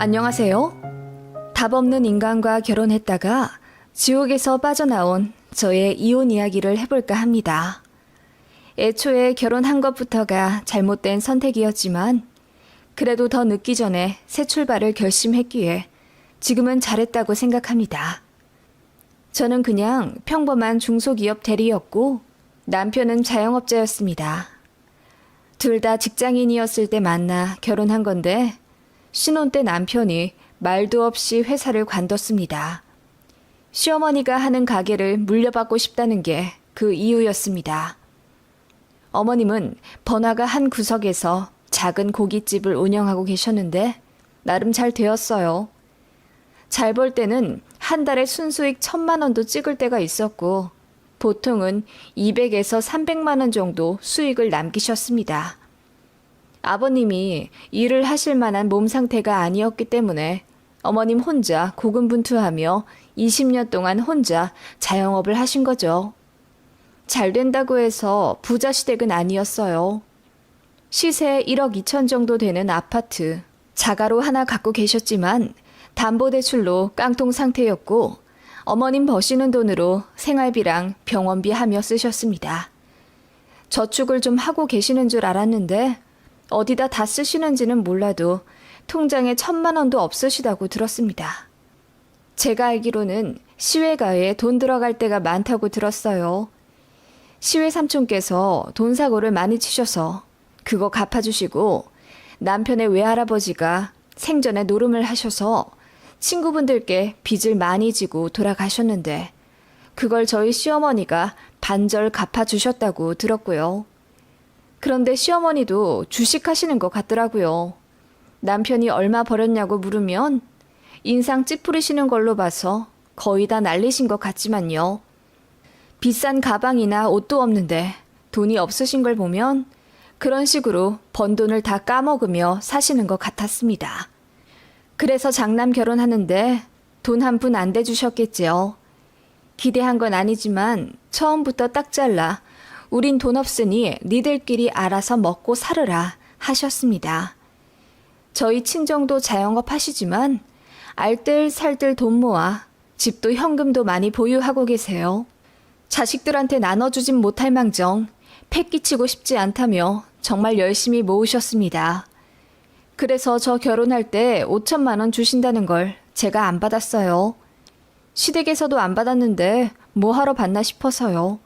안녕하세요. 답 없는 인간과 결혼했다가 지옥에서 빠져나온 저의 이혼 이야기를 해볼까 합니다. 애초에 결혼한 것부터가 잘못된 선택이었지만 그래도 더 늦기 전에 새 출발을 결심했기에 지금은 잘했다고 생각합니다. 저는 그냥 평범한 중소기업 대리였고 남편은 자영업자였습니다. 둘 다 직장인이었을 때 만나 결혼한 건데 신혼 때 남편이 말도 없이 회사를 관뒀습니다. 시어머니가 하는 가게를 물려받고 싶다는 게 그 이유였습니다. 어머님은 번화가 한 구석에서 작은 고깃집을 운영하고 계셨는데 나름 잘 되었어요. 잘 벌 때는 한 달에 순수익 1,000만 원도 찍을 때가 있었고 보통은 200에서 300만 원 정도 수익을 남기셨습니다. 아버님이 일을 하실 만한 몸 상태가 아니었기 때문에 어머님 혼자 고군분투하며 20년 동안 혼자 자영업을 하신 거죠. 잘 된다고 해서 부자 시댁은 아니었어요. 시세 1억 2천 정도 되는 아파트, 자가로 하나 갖고 계셨지만 담보대출로 깡통 상태였고 어머님 버시는 돈으로 생활비랑 병원비 하며 쓰셨습니다. 저축을 좀 하고 계시는 줄 알았는데 어디다 다 쓰시는지는 몰라도 통장에 1,000만 원도 없으시다고 들었습니다. 제가 알기로는 시외가에 돈 들어갈 때가 많다고 들었어요. 시외 삼촌께서 돈 사고를 많이 치셔서 그거 갚아주시고 남편의 외할아버지가 생전에 노름을 하셔서 친구분들께 빚을 많이 지고 돌아가셨는데 그걸 저희 시어머니가 반절 갚아주셨다고 들었고요. 그런데 시어머니도 주식하시는 것 같더라고요. 남편이 얼마 벌었냐고 물으면 인상 찌푸리시는 걸로 봐서 거의 다 날리신 것 같지만요. 비싼 가방이나 옷도 없는데 돈이 없으신 걸 보면 그런 식으로 번 돈을 다 까먹으며 사시는 것 같았습니다. 그래서 장남 결혼하는데 돈 한 푼 안 대주셨겠지요. 기대한 건 아니지만 처음부터 딱 잘라 우린 돈 없으니 니들끼리 알아서 먹고 살으라 하셨습니다. 저희 친정도 자영업 하시지만 알뜰살뜰 돈 모아 집도 현금도 많이 보유하고 계세요. 자식들한테 나눠주진 못할 망정 패끼치고 싶지 않다며 정말 열심히 모으셨습니다. 그래서 저 결혼할 때 5천만 원 주신다는 걸 제가 안 받았어요. 시댁에서도 안 받았는데 뭐 하러 받나 싶어서요.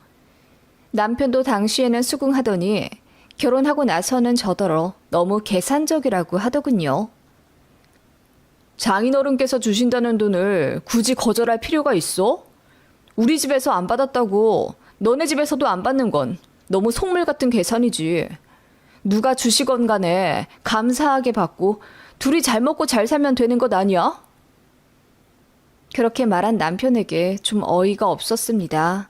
남편도 당시에는 수긍하더니 결혼하고 나서는 저더러 너무 계산적이라고 하더군요. 장인어른께서 주신다는 돈을 굳이 거절할 필요가 있어? 우리 집에서 안 받았다고 너네 집에서도 안 받는 건 너무 속물 같은 계산이지. 누가 주시건 간에 감사하게 받고 둘이 잘 먹고 잘 살면 되는 것 아니야? 그렇게 말한 남편에게 좀 어이가 없었습니다.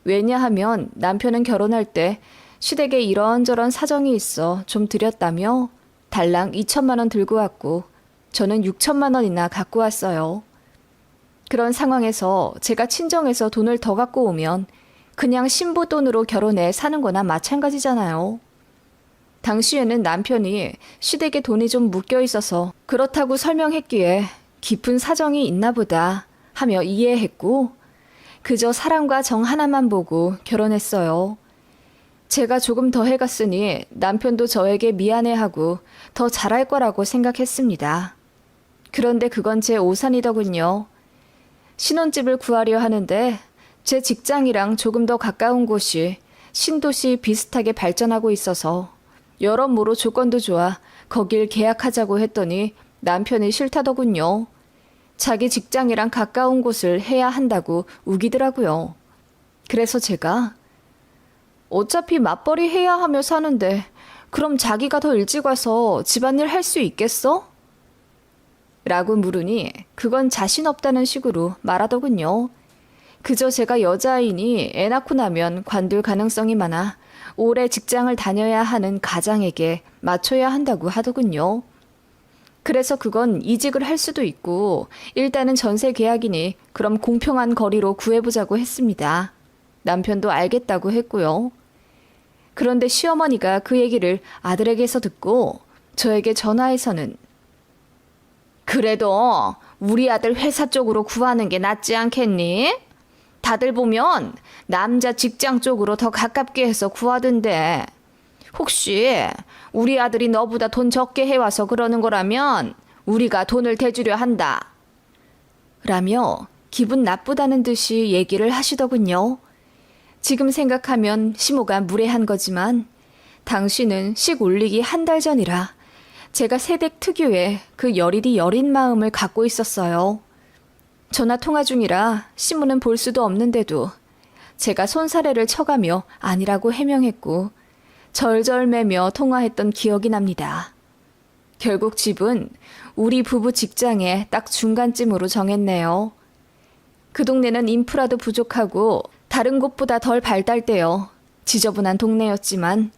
왜냐하면 남편은 결혼할 때 시댁에 이런저런 사정이 있어 좀 드렸다며 달랑 2천만 원 들고 왔고 저는 6천만 원이나 갖고 왔어요. 그런 상황에서 제가 친정에서 돈을 더 갖고 오면 그냥 신부 돈으로 결혼해 사는 거나 마찬가지잖아요. 당시에는 남편이 시댁에 돈이 좀 묶여 있어서 그렇다고 설명했기에 깊은 사정이 있나 보다 하며 이해했고 그저 사랑과 정 하나만 보고 결혼했어요. 제가 조금 더 해갔으니 남편도 저에게 미안해하고 더 잘할 거라고 생각했습니다. 그런데 그건 제 오산이더군요. 신혼집을 구하려 하는데 제 직장이랑 조금 더 가까운 곳이 신도시 비슷하게 발전하고 있어서 여러모로 조건도 좋아 거길 계약하자고 했더니 남편이 싫다더군요. 자기 직장이랑 가까운 곳을 해야 한다고 우기더라고요. 그래서 제가 어차피 맞벌이 해야 하며 사는데 그럼 자기가 더 일찍 와서 집안일 할 수 있겠어? 라고 물으니 그건 자신 없다는 식으로 말하더군요. 그저 제가 여자아이니 애 낳고 나면 관둘 가능성이 많아 오래 직장을 다녀야 하는 가장에게 맞춰야 한다고 하더군요. 그래서 그건 이직을 할 수도 있고 일단은 전세 계약이니 그럼 공평한 거리로 구해보자고 했습니다. 남편도 알겠다고 했고요. 그런데 시어머니가 그 얘기를 아들에게서 듣고 저에게 전화해서는 그래도 우리 아들 회사 쪽으로 구하는 게 낫지 않겠니? 다들 보면 남자 직장 쪽으로 더 가깝게 해서 구하던데. 혹시 우리 아들이 너보다 돈 적게 해와서 그러는 거라면 우리가 돈을 대주려 한다. 라며 기분 나쁘다는 듯이 얘기를 하시더군요. 지금 생각하면 시모가 무례한 거지만 당신은 식 올리기 한 달 전이라 제가 새댁 특유의 그 여리디 여린 마음을 갖고 있었어요. 전화 통화 중이라 시모는 볼 수도 없는데도 제가 손사래를 쳐가며 아니라고 해명했고 절절매며 통화했던 기억이 납니다. 결국 집은 우리 부부 직장의 딱 중간쯤으로 정했네요. 그 동네는 인프라도 부족하고 다른 곳보다 덜 발달되어 지저분한 동네였지만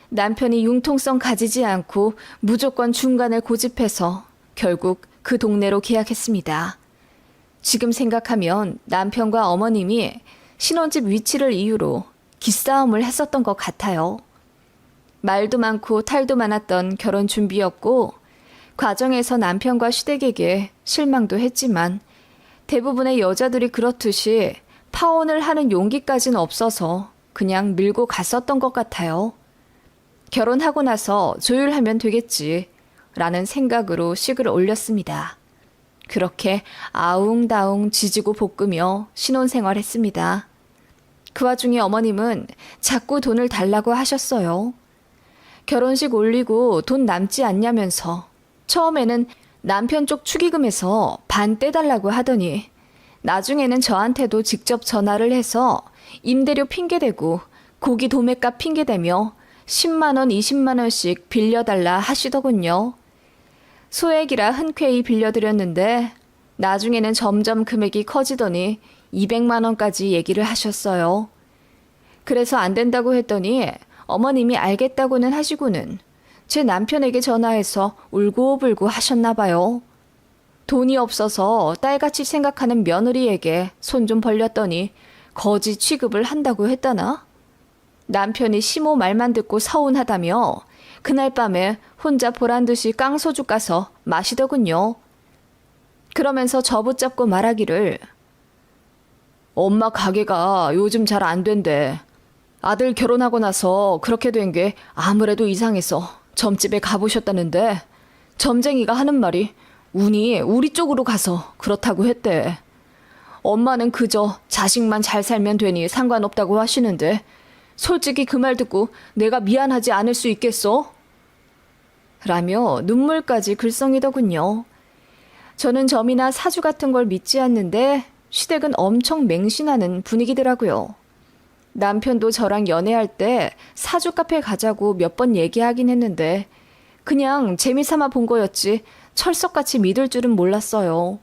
남편이 융통성 가지지 않고 무조건 중간을 고집해서 결국 그 동네로 계약했습니다. 지금 생각하면 남편과 어머님이 신혼집 위치를 이유로 기싸움을 했었던 것 같아요. 말도 많고 탈도 많았던 결혼 준비였고 과정에서 남편과 시댁에게 실망도 했지만 대부분의 여자들이 그렇듯이 파혼을 하는 용기까지는 없어서 그냥 밀고 갔었던 것 같아요. 결혼하고 나서 조율하면 되겠지 라는 생각으로 식을 올렸습니다. 그렇게 아웅다웅 지지고 볶으며 신혼생활했습니다. 그 와중에 어머님은 자꾸 돈을 달라고 하셨어요. 결혼식 올리고 돈 남지 않냐면서 처음에는 남편 쪽 축의금에서 반 떼달라고 하더니 나중에는 저한테도 직접 전화를 해서 임대료 핑계대고 고기 도매값 핑계대며 10만 원, 20만 원씩 빌려달라 하시더군요. 소액이라 흔쾌히 빌려드렸는데 나중에는 점점 금액이 커지더니 200만 원까지 얘기를 하셨어요. 그래서 안 된다고 했더니 어머님이 알겠다고는 하시고는 제 남편에게 전화해서 울고불고 하셨나 봐요. 돈이 없어서 딸같이 생각하는 며느리에게 손 좀 벌렸더니 거지 취급을 한다고 했다나? 남편이 시모 말만 듣고 서운하다며 그날 밤에 혼자 보란듯이 깡소주 까서 마시더군요. 그러면서 저 붙잡고 말하기를 엄마 가게가 요즘 잘 안 된대. 아들 결혼하고 나서 그렇게 된 게 아무래도 이상해서 점집에 가보셨다는데 점쟁이가 하는 말이 운이 우리 쪽으로 가서 그렇다고 했대. 엄마는 그저 자식만 잘 살면 되니 상관없다고 하시는데 솔직히 그 말 듣고 내가 미안하지 않을 수 있겠어? 라며 눈물까지 글썽이더군요. 저는 점이나 사주 같은 걸 믿지 않는데 시댁은 엄청 맹신하는 분위기더라고요. 남편도 저랑 연애할 때 사주 카페 가자고 몇 번 얘기하긴 했는데 그냥 재미삼아 본 거였지 철석같이 믿을 줄은 몰랐어요.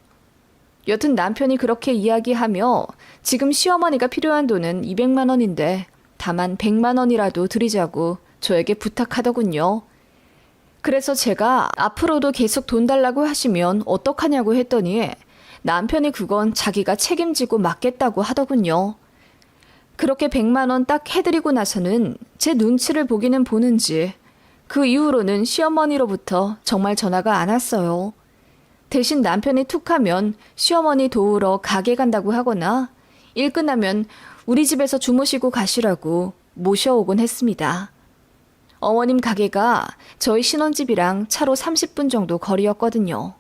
여튼 남편이 그렇게 이야기하며 지금 시어머니가 필요한 돈은 200만 원인데 다만 100만 원이라도 드리자고 저에게 부탁하더군요. 그래서 제가 앞으로도 계속 돈 달라고 하시면 어떡하냐고 했더니 남편이 그건 자기가 책임지고 맡겠다고 하더군요. 그렇게 100만 원 딱 해드리고 나서는 제 눈치를 보기는 보는지 그 이후로는 시어머니로부터 정말 전화가 안 왔어요. 대신 남편이 툭하면 시어머니 도우러 가게 간다고 하거나 일 끝나면 우리 집에서 주무시고 가시라고 모셔오곤 했습니다. 어머님 가게가 저희 신혼집이랑 차로 30분 정도 거리였거든요.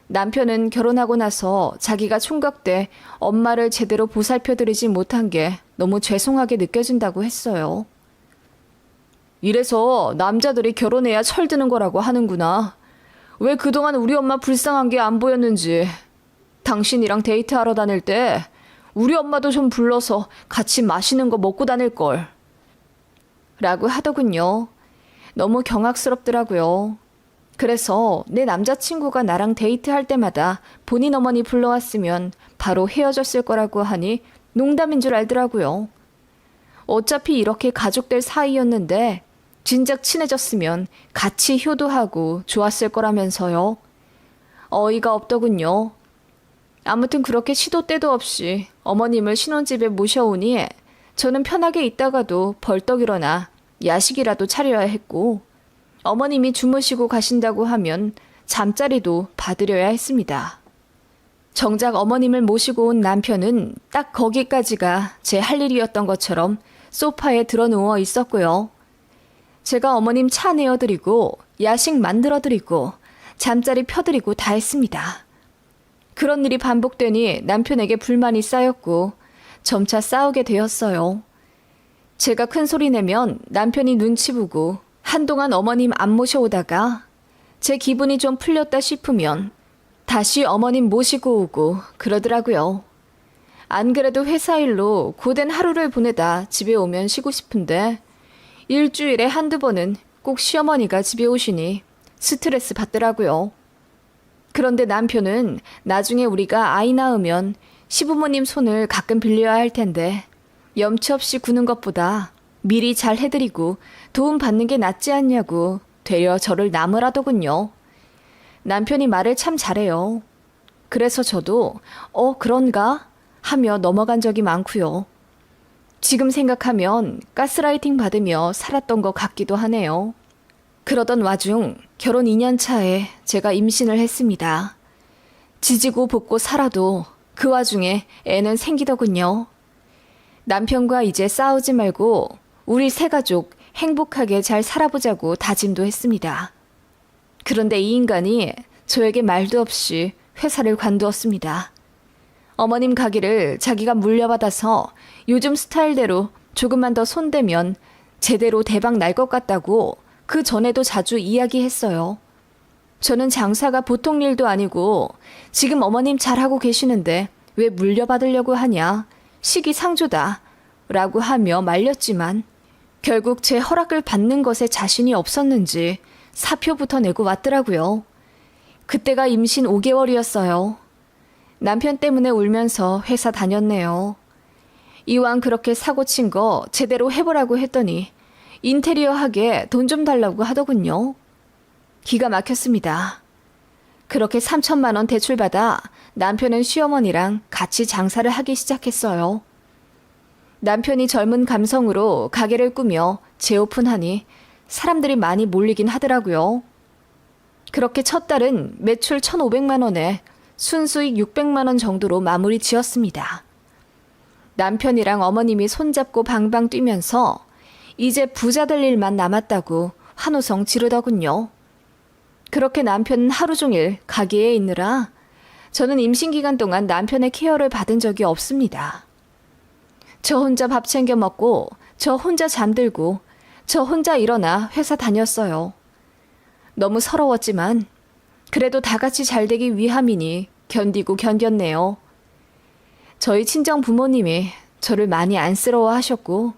남편은 결혼하고 나서 자기가 총각 때 엄마를 제대로 보살펴드리지 못한 게 너무 죄송하게 느껴진다고 했어요. 이래서 남자들이 결혼해야 철드는 거라고 하는구나. 왜 그동안 우리 엄마 불쌍한 게 안 보였는지. 당신이랑 데이트하러 다닐 때 우리 엄마도 좀 불러서 같이 맛있는 거 먹고 다닐걸. 라고 하더군요. 너무 경악스럽더라고요. 그래서 내 남자친구가 나랑 데이트할 때마다 본인 어머니 불러왔으면 바로 헤어졌을 거라고 하니 농담인 줄 알더라고요. 어차피 이렇게 가족될 사이였는데 진작 친해졌으면 같이 효도하고 좋았을 거라면서요. 어이가 없더군요. 아무튼 그렇게 시도 때도 없이 어머님을 신혼집에 모셔오니 저는 편하게 있다가도 벌떡 일어나 야식이라도 차려야 했고 어머님이 주무시고 가신다고 하면 잠자리도 받으려야 했습니다. 정작 어머님을 모시고 온 남편은 딱 거기까지가 제 할 일이었던 것처럼 소파에 드러누워 있었고요. 제가 어머님 차 내어드리고 야식 만들어드리고 잠자리 펴드리고 다 했습니다. 그런 일이 반복되니 남편에게 불만이 쌓였고 점차 싸우게 되었어요. 제가 큰 소리 내면 남편이 눈치 보고 한동안 어머님 안 모셔오다가 제 기분이 좀 풀렸다 싶으면 다시 어머님 모시고 오고 그러더라고요. 안 그래도 회사 일로 고된 하루를 보내다 집에 오면 쉬고 싶은데 일주일에 한두 번은 꼭 시어머니가 집에 오시니 스트레스 받더라고요. 그런데 남편은 나중에 우리가 아이 낳으면 시부모님 손을 가끔 빌려야 할 텐데 염치 없이 구는 것보다 미리 잘 해드리고 도움 받는 게 낫지 않냐고 되려 저를 나무라더군요. 남편이 말을 참 잘해요. 그래서 저도 그런가 하며 넘어간 적이 많고요. 지금 생각하면 가스라이팅 받으며 살았던 것 같기도 하네요. 그러던 와중 결혼 2년 차에 제가 임신을 했습니다. 지지고 볶고 살아도 그 와중에 애는 생기더군요. 남편과 이제 싸우지 말고 우리 세 가족 행복하게 잘 살아보자고 다짐도 했습니다. 그런데 이 인간이 저에게 말도 없이 회사를 관두었습니다. 어머님 가게를 자기가 물려받아서 요즘 스타일대로 조금만 더 손대면 제대로 대박 날 것 같다고 그 전에도 자주 이야기했어요. 저는 장사가 보통 일도 아니고 지금 어머님 잘하고 계시는데 왜 물려받으려고 하냐, 시기상조다 라고 하며 말렸지만 결국 제 허락을 받는 것에 자신이 없었는지 사표부터 내고 왔더라고요. 그때가 임신 5개월이었어요. 남편 때문에 울면서 회사 다녔네요. 이왕 그렇게 사고 친 거 제대로 해보라고 했더니 인테리어 하게 돈 좀 달라고 하더군요. 기가 막혔습니다. 그렇게 3천만 원 대출받아 남편은 시어머니랑 같이 장사를 하기 시작했어요. 남편이 젊은 감성으로 가게를 꾸며 재오픈하니 사람들이 많이 몰리긴 하더라고요. 그렇게 첫 달은 매출 1,500만 원에 순수익 600만 원 정도로 마무리 지었습니다. 남편이랑 어머님이 손잡고 방방 뛰면서 이제 부자 될 일만 남았다고 환호성 지르더군요. 그렇게 남편은 하루 종일 가게에 있느라 저는 임신 기간 동안 남편의 케어를 받은 적이 없습니다. 저 혼자 밥 챙겨 먹고 저 혼자 잠들고 저 혼자 일어나 회사 다녔어요. 너무 서러웠지만 그래도 다 같이 잘 되기 위함이니 견디고 견뎠네요. 저희 친정 부모님이 저를 많이 안쓰러워하셨고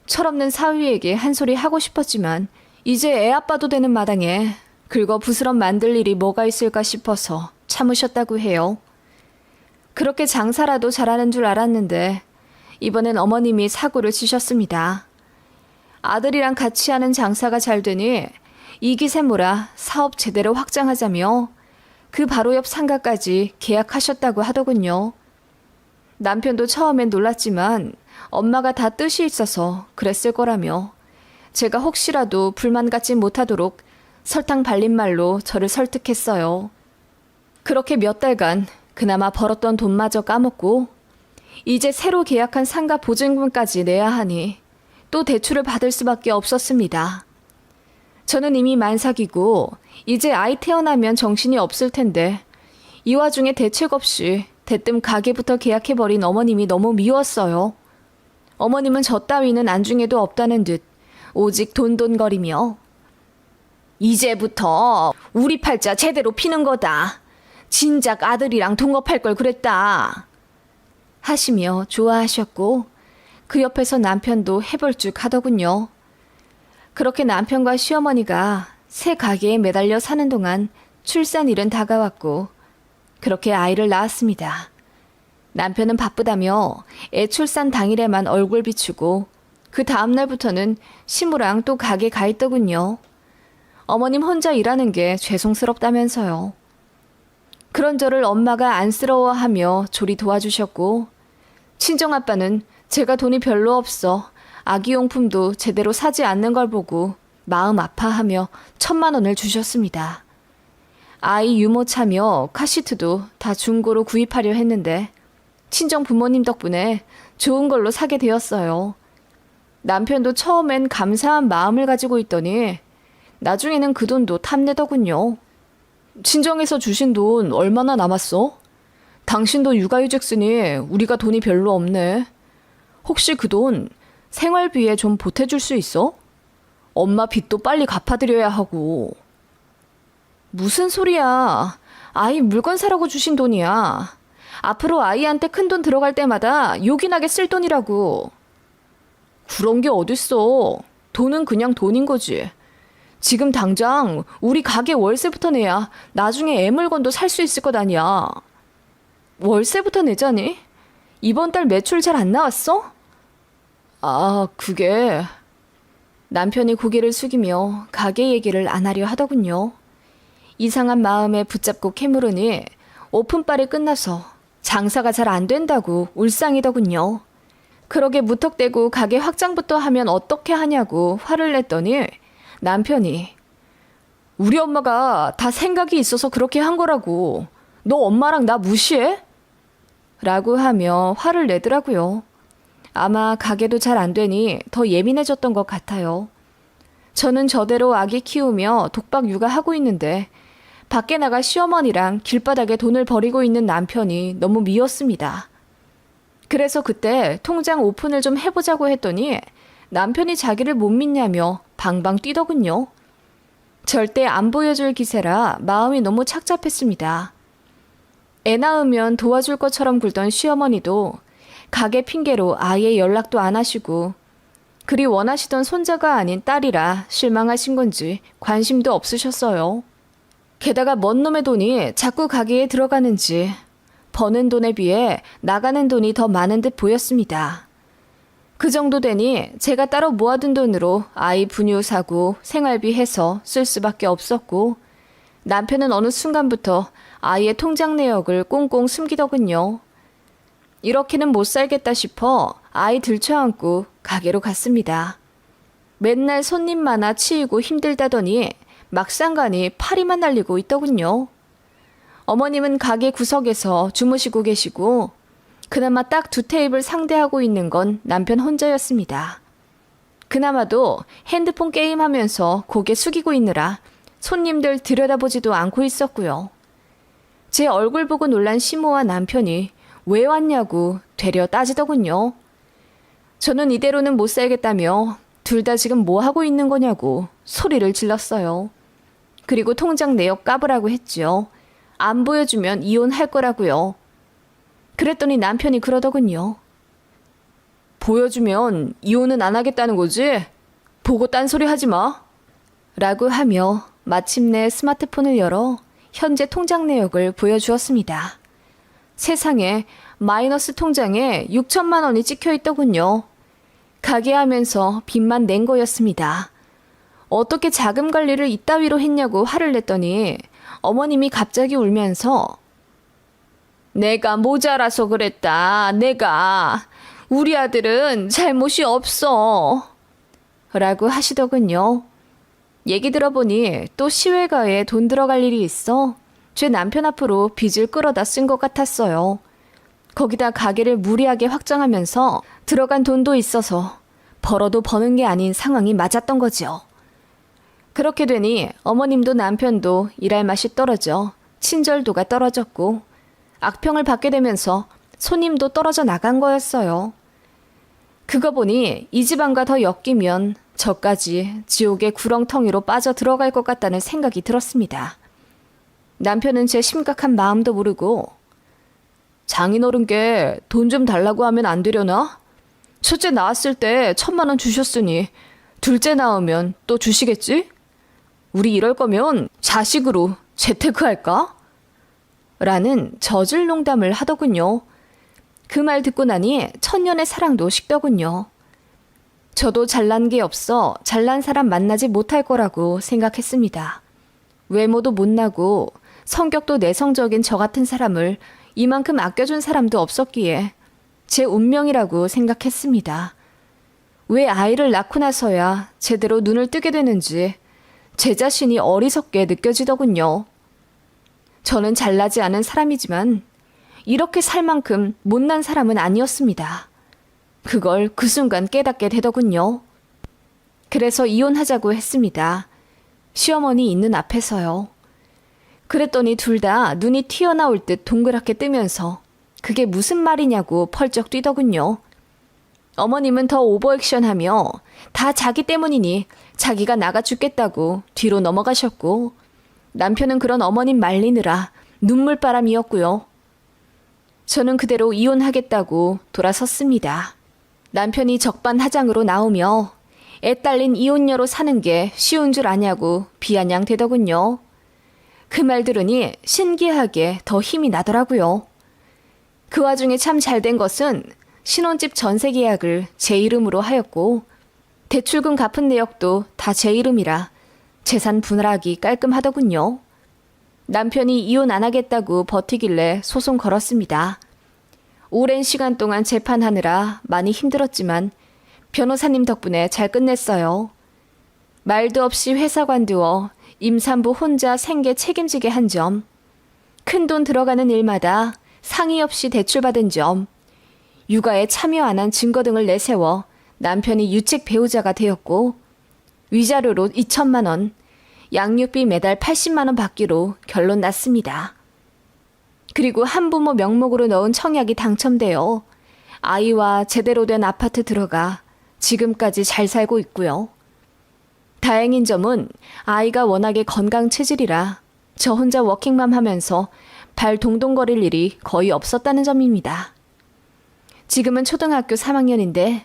철없는 사위에게 한 소리 하고 싶었지만 이제 애 아빠도 되는 마당에 긁어 부스럼 만들 일이 뭐가 있을까 싶어서 참으셨다고 해요. 그렇게 장사라도 잘하는 줄 알았는데 이번엔 어머님이 사고를 치셨습니다. 아들이랑 같이 하는 장사가 잘 되니 이 기세 몰아 사업 제대로 확장하자며 그 바로 옆 상가까지 계약하셨다고 하더군요. 남편도 처음엔 놀랐지만 엄마가 다 뜻이 있어서 그랬을 거라며 제가 혹시라도 불만 갖지 못하도록 설탕 발린 말로 저를 설득했어요. 그렇게 몇 달간 그나마 벌었던 돈마저 까먹고 이제 새로 계약한 상가 보증금까지 내야 하니 또 대출을 받을 수밖에 없었습니다. 저는 이미 만삭이고 이제 아이 태어나면 정신이 없을 텐데 이 와중에 대책 없이 대뜸 가게부터 계약해버린 어머님이 너무 미웠어요. 어머님은 저 따위는 안중에도 없다는 듯 오직 돈돈거리며 이제부터 우리 팔자 제대로 피는 거다. 진작 아들이랑 동업할 걸 그랬다. 하시며 좋아하셨고 그 옆에서 남편도 해볼쭉 하더군요. 그렇게 남편과 시어머니가 새 가게에 매달려 사는 동안 출산일은 다가왔고 그렇게 아이를 낳았습니다. 남편은 바쁘다며 애 출산 당일에만 얼굴 비추고 그 다음날부터는 시무랑 또 가게 가 있더군요. 어머님 혼자 일하는 게 죄송스럽다면서요. 그런 저를 엄마가 안쓰러워하며 조리 도와주셨고 친정아빠는 제가 돈이 별로 없어 아기용품도 제대로 사지 않는 걸 보고 마음 아파하며 1,000만 원을 주셨습니다. 아이 유모차며 카시트도 다 중고로 구입하려 했는데 친정 부모님 덕분에 좋은 걸로 사게 되었어요. 남편도 처음엔 감사한 마음을 가지고 있더니 나중에는 그 돈도 탐내더군요. 친정에서 주신 돈 얼마나 남았어? 당신도 육아휴직 쓰니 우리가 돈이 별로 없네. 혹시 그 돈 생활비에 좀 보태줄 수 있어? 엄마 빚도 빨리 갚아드려야 하고. 무슨 소리야. 아이 물건 사라고 주신 돈이야. 앞으로 아이한테 큰돈 들어갈 때마다 요긴하게 쓸 돈이라고. 그런 게 어딨어. 돈은 그냥 돈인 거지. 지금 당장 우리 가게 월세부터 내야 나중에 애 물건도 살 수 있을 것 아니야. 월세부터 내자니? 이번 달 매출 잘 안 나왔어? 아, 그게... 남편이 고개를 숙이며 가게 얘기를 안 하려 하더군요. 이상한 마음에 붙잡고 캐물으니 오픈빨이 끝나서 장사가 잘 안 된다고 울상이더군요. 그러게 무턱대고 가게 확장부터 하면 어떻게 하냐고 화를 냈더니 남편이 우리 엄마가 다 생각이 있어서 그렇게 한 거라고. 너 엄마랑 나 무시해? 라고 하며 화를 내더라고요. 아마 가게도 잘 안 되니 더 예민해졌던 것 같아요. 저는 저대로 아기 키우며 독박 육아하고 있는데 밖에 나가 시어머니랑 길바닥에 돈을 버리고 있는 남편이 너무 미웠습니다. 그래서 그때 통장 오픈을 좀 해보자고 했더니 남편이 자기를 못 믿냐며 방방 뛰더군요. 절대 안 보여줄 기세라 마음이 너무 착잡했습니다. 애 낳으면 도와줄 것처럼 굴던 시어머니도 가게 핑계로 아예 연락도 안 하시고 그리 원하시던 손자가 아닌 딸이라 실망하신 건지 관심도 없으셨어요. 게다가 뭔 놈의 돈이 자꾸 가게에 들어가는지 버는 돈에 비해 나가는 돈이 더 많은 듯 보였습니다. 그 정도 되니 제가 따로 모아둔 돈으로 아이 분유 사고 생활비 해서 쓸 수밖에 없었고 남편은 어느 순간부터 아이의 통장 내역을 꽁꽁 숨기더군요. 이렇게는 못 살겠다 싶어 아이 들쳐안고 가게로 갔습니다. 맨날 손님 많아 치이고 힘들다더니 막상 가니 파리만 날리고 있더군요. 어머님은 가게 구석에서 주무시고 계시고 그나마 딱 2테이블 상대하고 있는 건 남편 혼자였습니다. 그나마도 핸드폰 게임하면서 고개 숙이고 있느라 손님들 들여다보지도 않고 있었고요. 제 얼굴 보고 놀란 시모와 남편이 왜 왔냐고 되려 따지더군요. 저는 이대로는 못 살겠다며 둘 다 지금 뭐 하고 있는 거냐고 소리를 질렀어요. 그리고 통장 내역 까보라고 했지요. 안 보여주면 이혼할 거라고요. 그랬더니 남편이 그러더군요. 보여주면 이혼은 안 하겠다는 거지? 보고 딴소리 하지 마. 라고 하며 마침내 스마트폰을 열어 현재 통장 내역을 보여주었습니다. 세상에 마이너스 통장에 6천만 원이 찍혀 있더군요. 가게 하면서 빚만 낸 거였습니다. 어떻게 자금 관리를 이따위로 했냐고 화를 냈더니 어머님이 갑자기 울면서 내가 모자라서 그랬다. 내가. 우리 아들은 잘못이 없어. 라고 하시더군요. 얘기 들어보니 또 시외가에 돈 들어갈 일이 있어 제 남편 앞으로 빚을 끌어다 쓴 것 같았어요. 거기다 가게를 무리하게 확장하면서 들어간 돈도 있어서 벌어도 버는 게 아닌 상황이 맞았던 거죠. 그렇게 되니 어머님도 남편도 일할 맛이 떨어져 친절도가 떨어졌고 악평을 받게 되면서 손님도 떨어져 나간 거였어요. 그거 보니 이 집안과 더 엮이면 저까지 지옥의 구렁텅이로 빠져 들어갈 것 같다는 생각이 들었습니다. 남편은 제 심각한 마음도 모르고 장인어른께 돈 좀 달라고 하면 안 되려나? 첫째 낳았을 때 1,000만 원 주셨으니 둘째 낳으면 또 주시겠지? 우리 이럴 거면 자식으로 재테크할까? 라는 저질 농담을 하더군요. 그 말 듣고 나니 천년의 사랑도 식더군요. 저도 잘난 게 없어 잘난 사람 만나지 못할 거라고 생각했습니다. 외모도 못나고 성격도 내성적인 저 같은 사람을 이만큼 아껴준 사람도 없었기에 제 운명이라고 생각했습니다. 왜 아이를 낳고 나서야 제대로 눈을 뜨게 되는지 제 자신이 어리석게 느껴지더군요. 저는 잘나지 않은 사람이지만 이렇게 살 만큼 못난 사람은 아니었습니다. 그걸 그 순간 깨닫게 되더군요. 그래서 이혼하자고 했습니다. 시어머니 있는 앞에서요. 그랬더니 둘 다 눈이 튀어나올 듯 동그랗게 뜨면서 그게 무슨 말이냐고 펄쩍 뛰더군요. 어머님은 더 오버액션하며 다 자기 때문이니 자기가 나가 죽겠다고 뒤로 넘어가셨고, 남편은 그런 어머님 말리느라 눈물바람이었고요. 저는 그대로 이혼하겠다고 돌아섰습니다. 남편이 적반하장으로 나오며 애 딸린 이혼녀로 사는 게 쉬운 줄 아냐고 비아냥대더군요. 그 말 들으니 신기하게 더 힘이 나더라고요. 그 와중에 참 잘된 것은 신혼집 전세 계약을 제 이름으로 하였고, 대출금 갚은 내역도 다 제 이름이라 재산 분할하기 깔끔하더군요. 남편이 이혼 안 하겠다고 버티길래 소송 걸었습니다. 오랜 시간 동안 재판하느라 많이 힘들었지만 변호사님 덕분에 잘 끝냈어요. 말도 없이 회사 관두어 임산부 혼자 생계 책임지게 한 점, 큰돈 들어가는 일마다 상의 없이 대출받은 점, 육아에 참여 안 한 증거 등을 내세워 남편이 유책 배우자가 되었고, 위자료로 2천만 원, 양육비 매달 80만 원 받기로 결론 났습니다. 그리고 한부모 명목으로 넣은 청약이 당첨되어 아이와 제대로 된 아파트 들어가 지금까지 잘 살고 있고요. 다행인 점은 아이가 워낙에 건강 체질이라 저 혼자 워킹맘 하면서 발 동동거릴 일이 거의 없었다는 점입니다. 지금은 초등학교 3학년인데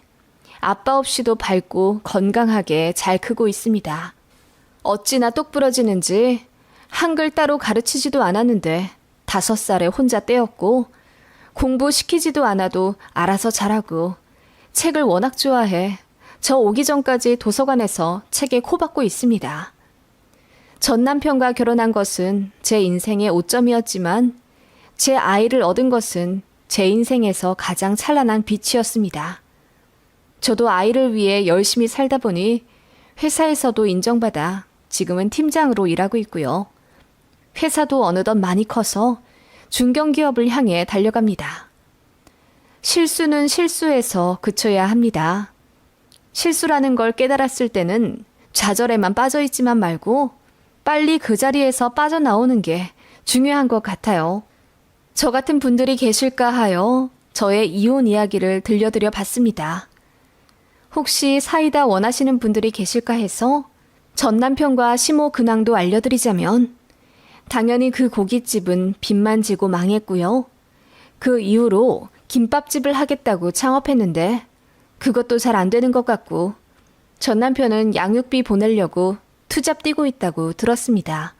아빠 없이도 밝고 건강하게 잘 크고 있습니다. 어찌나 똑부러지는지 한글 따로 가르치지도 않았는데 5살에 혼자 떼었고, 공부시키지도 않아도 알아서 잘하고, 책을 워낙 좋아해 저 오기 전까지 도서관에서 책에 코박고 있습니다. 전 남편과 결혼한 것은 제 인생의 오점이었지만 제 아이를 얻은 것은 제 인생에서 가장 찬란한 빛이었습니다. 저도 아이를 위해 열심히 살다 보니 회사에서도 인정받아 지금은 팀장으로 일하고 있고요. 회사도 어느덧 많이 커서 중견기업을 향해 달려갑니다. 실수는 실수에서 그쳐야 합니다. 실수라는 걸 깨달았을 때는 좌절에만 빠져있지만 말고 빨리 그 자리에서 빠져나오는 게 중요한 것 같아요. 저 같은 분들이 계실까 하여 저의 이혼 이야기를 들려드려 봤습니다. 혹시 사이다 원하시는 분들이 계실까 해서 전 남편과 시모 근황도 알려드리자면, 당연히 그 고깃집은 빚만 지고 망했고요. 그 이후로 김밥집을 하겠다고 창업했는데 그것도 잘 안 되는 것 같고, 전 남편은 양육비 보내려고 투잡 뛰고 있다고 들었습니다.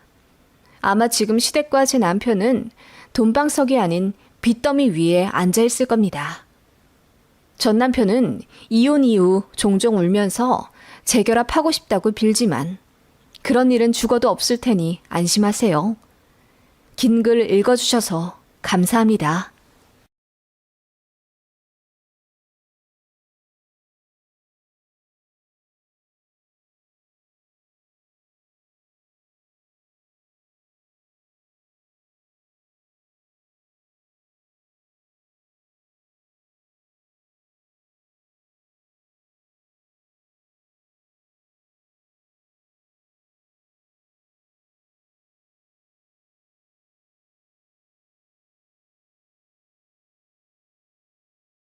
아마 지금 시댁과 제 남편은 돈방석이 아닌 빚더미 위에 앉아있을 겁니다. 전 남편은 이혼 이후 종종 울면서 재결합하고 싶다고 빌지만 그런 일은 죽어도 없을 테니 안심하세요. 긴 글 읽어주셔서 감사합니다.